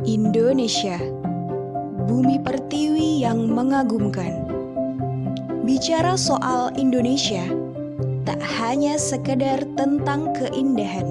Indonesia, bumi pertiwi yang mengagumkan. Bicara soal Indonesia, tak hanya sekedar tentang keindahan.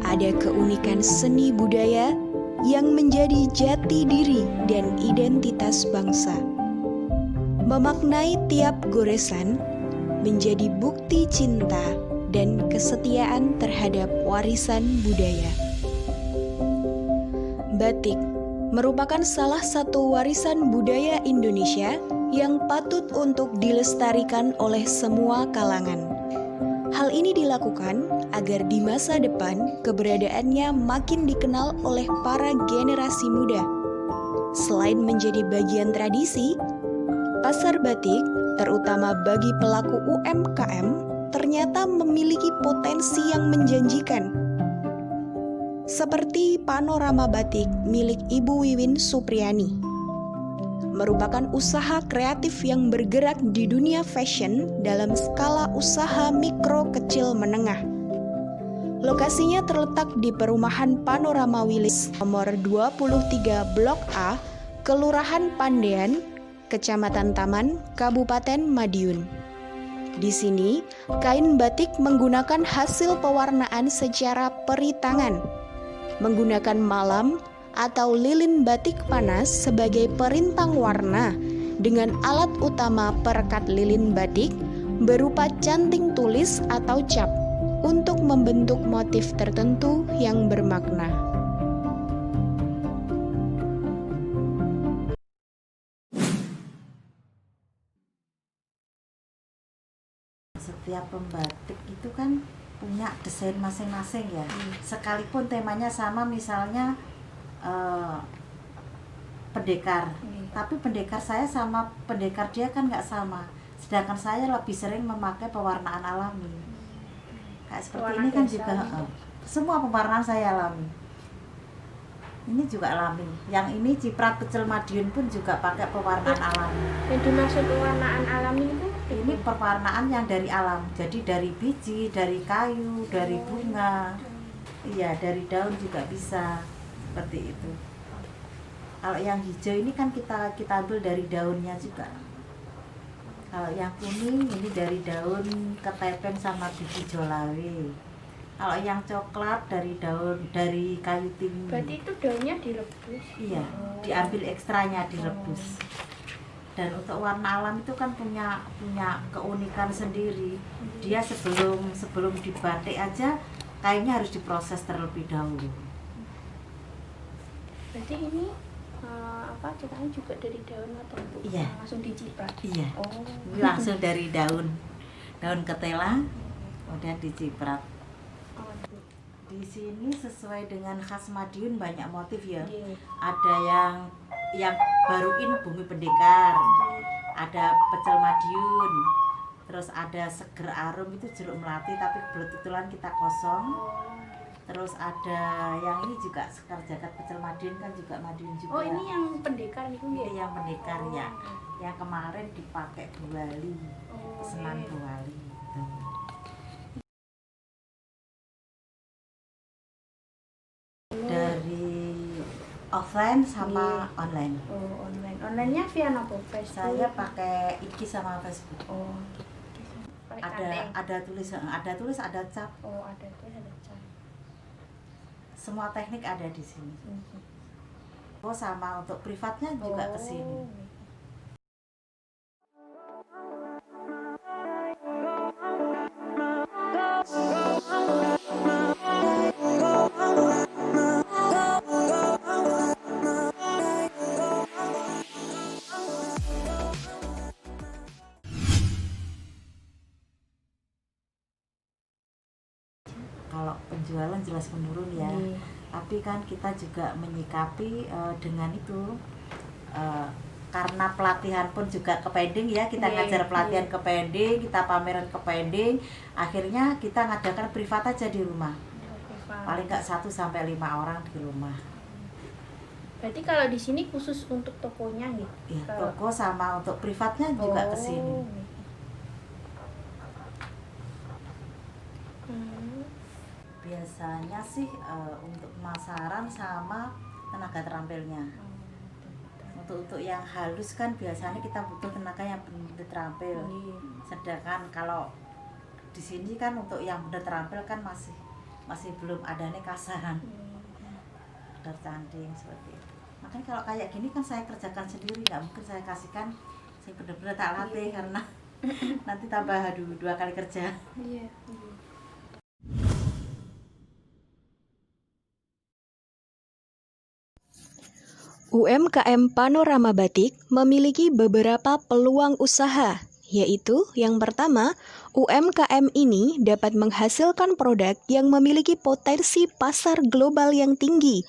Ada keunikan seni budaya yang menjadi jati diri dan identitas bangsa. Memaknai tiap goresan menjadi bukti cinta dan kesetiaan terhadap warisan budaya. Batik merupakan salah satu warisan budaya Indonesia yang patut untuk dilestarikan oleh semua kalangan. Hal ini dilakukan agar di masa depan keberadaannya makin dikenal oleh para generasi muda. Selain menjadi bagian tradisi, pasar batik, terutama bagi pelaku UMKM, ternyata memiliki potensi yang menjanjikan. Seperti panorama batik milik Ibu Wiwin Supriyani, merupakan usaha kreatif yang bergerak di dunia fashion dalam skala usaha mikro kecil menengah. Lokasinya terletak di perumahan Panorama Wilis nomor 23 Blok A, Kelurahan Pandean, Kecamatan Taman, Kabupaten Madiun. Di sini, kain batik menggunakan hasil pewarnaan secara peritangan, menggunakan malam atau lilin batik panas sebagai perintang warna dengan alat utama perekat lilin batik berupa canting tulis atau cap untuk membentuk motif tertentu yang bermakna. Setiap pembatik itu kan punya desain masing-masing ya. Sekalipun temanya sama, misalnya pendekar, tapi pendekar saya sama pendekar dia kan nggak sama. Sedangkan saya lebih sering memakai pewarnaan alami. Kayak seperti ini kan juga semua pewarnaan saya alami. Ini juga alami. Yang ini Ciprat Pecel Madiun pun juga pakai pewarnaan alami. Yang dimaksud pewarnaan alami itu? Ini pewarnaan yang dari alam. Jadi dari biji, dari kayu, dari bunga. Iya, dari daun juga bisa. Seperti itu. Kalau yang hijau ini kan kita ambil dari daunnya juga. Kalau yang kuning ini dari daun ketepeng sama biji jolawe. Kalau yang coklat dari kayu tinggi. Berarti itu daunnya direbus? Iya, diambil ekstranya, direbus. Dan untuk warna alam itu kan punya keunikan sendiri. Dia sebelum dibatik aja kainnya harus diproses terlebih dahulu. Berarti ini ceritanya juga dari daun atau iya, langsung diciprat? Iya. Ini langsung dari daun ketela, kemudian diciprat. Di sini sesuai dengan khas Madiun banyak motif ya. Ada yang baruin bumi pendekar, ada pecel Madiun, terus ada seger arum itu jeruk melati tapi kebetulan kita kosong. Terus ada yang ini juga sekar jagat pecel Madiun kan juga Madiun juga. Oh, ini yang pendekar itu ya? Ini yang pendekar ya. Yang kemarin dipakai Buali, pesanan Buali gitu. Dari offline sama online. Oh, online. Onlinenya via apa? Facebook? Saya pakai IG sama Facebook. Oh. Ada tulis, ada cap. Oh, ada tulis, ada cap. Semua teknik ada di sini. Oh, sama untuk privatnya juga ke sini. Kalau penjualan jelas menurun ya, tapi kan kita juga menyikapi dengan itu, karena pelatihan pun juga ke pending ya, kita ngajar pelatihan ke pending, kita pameran ke pending, akhirnya kita ngadakan privat aja di rumah, paling nggak 1 sampai 5 orang di rumah. Berarti kalau di sini khusus untuk tokonya gitu? Ya, toko sama untuk privatnya juga ke sini. Biasa Biasanya sih untuk pemasaran sama tenaga terampilnya. Untuk yang halus kan biasanya kita butuh tenaga yang benar-benar terampil. Sedangkan kalau di sini kan untuk yang benar terampil kan masih belum adanya kasaran, tercanting seperti itu. Makanya kalau kayak gini kan saya kerjakan sendiri, nggak mungkin saya kasihkan, saya benar-benar tak latih karena nanti tambah 2 kali kerja. UMKM Panorama Batik memiliki beberapa peluang usaha, yaitu yang pertama, UMKM ini dapat menghasilkan produk yang memiliki potensi pasar global yang tinggi.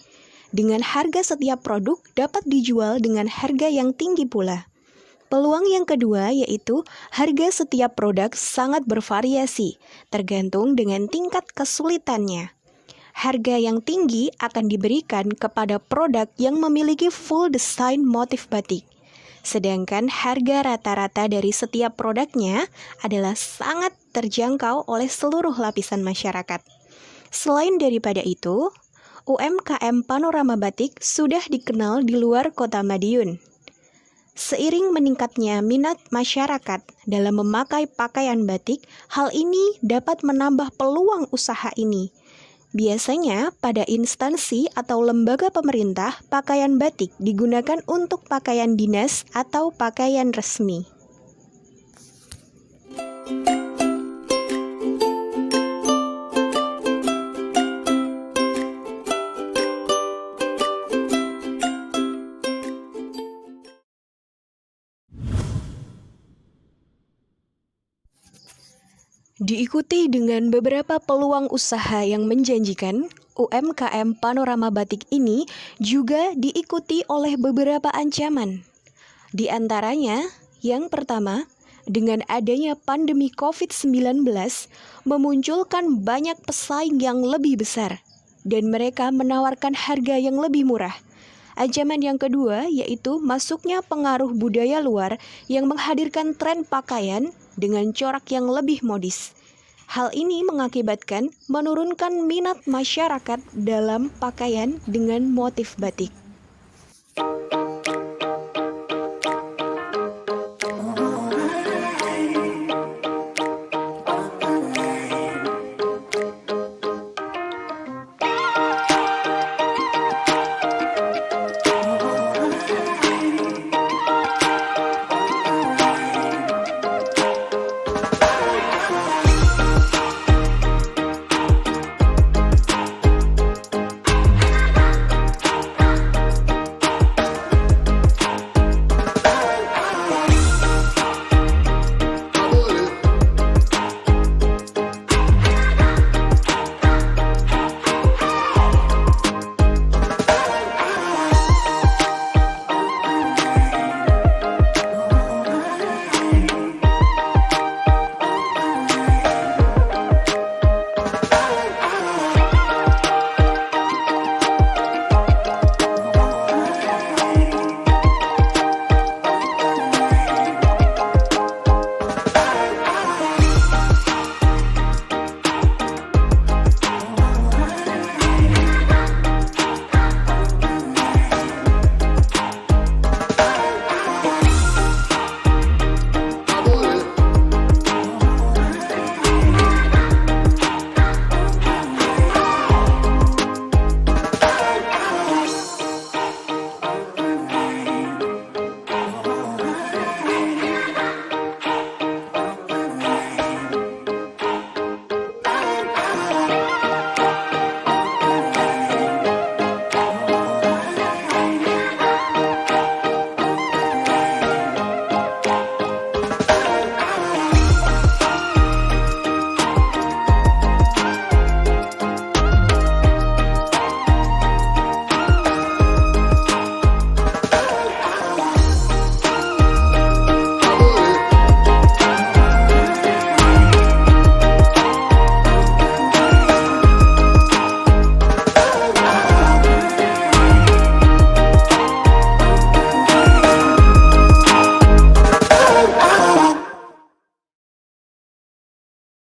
Dengan harga setiap produk dapat dijual dengan harga yang tinggi pula. Peluang yang kedua yaitu harga setiap produk sangat bervariasi, tergantung dengan tingkat kesulitannya. Harga yang tinggi akan diberikan kepada produk yang memiliki full design motif batik. Sedangkan harga rata-rata dari setiap produknya adalah sangat terjangkau oleh seluruh lapisan masyarakat. Selain daripada itu, UMKM Panorama Batik sudah dikenal di luar kota Madiun. Seiring meningkatnya minat masyarakat dalam memakai pakaian batik, hal ini dapat menambah peluang usaha ini. Biasanya pada instansi atau lembaga pemerintah, pakaian batik digunakan untuk pakaian dinas atau pakaian resmi. Diikuti dengan beberapa peluang usaha yang menjanjikan, UMKM Panorama Batik ini juga diikuti oleh beberapa ancaman. Di antaranya, yang pertama, dengan adanya pandemi COVID-19 memunculkan banyak pesaing yang lebih besar dan mereka menawarkan harga yang lebih murah. Ancaman yang kedua yaitu masuknya pengaruh budaya luar yang menghadirkan tren pakaian dengan corak yang lebih modis. Hal ini mengakibatkan menurunkan minat masyarakat dalam pakaian dengan motif batik.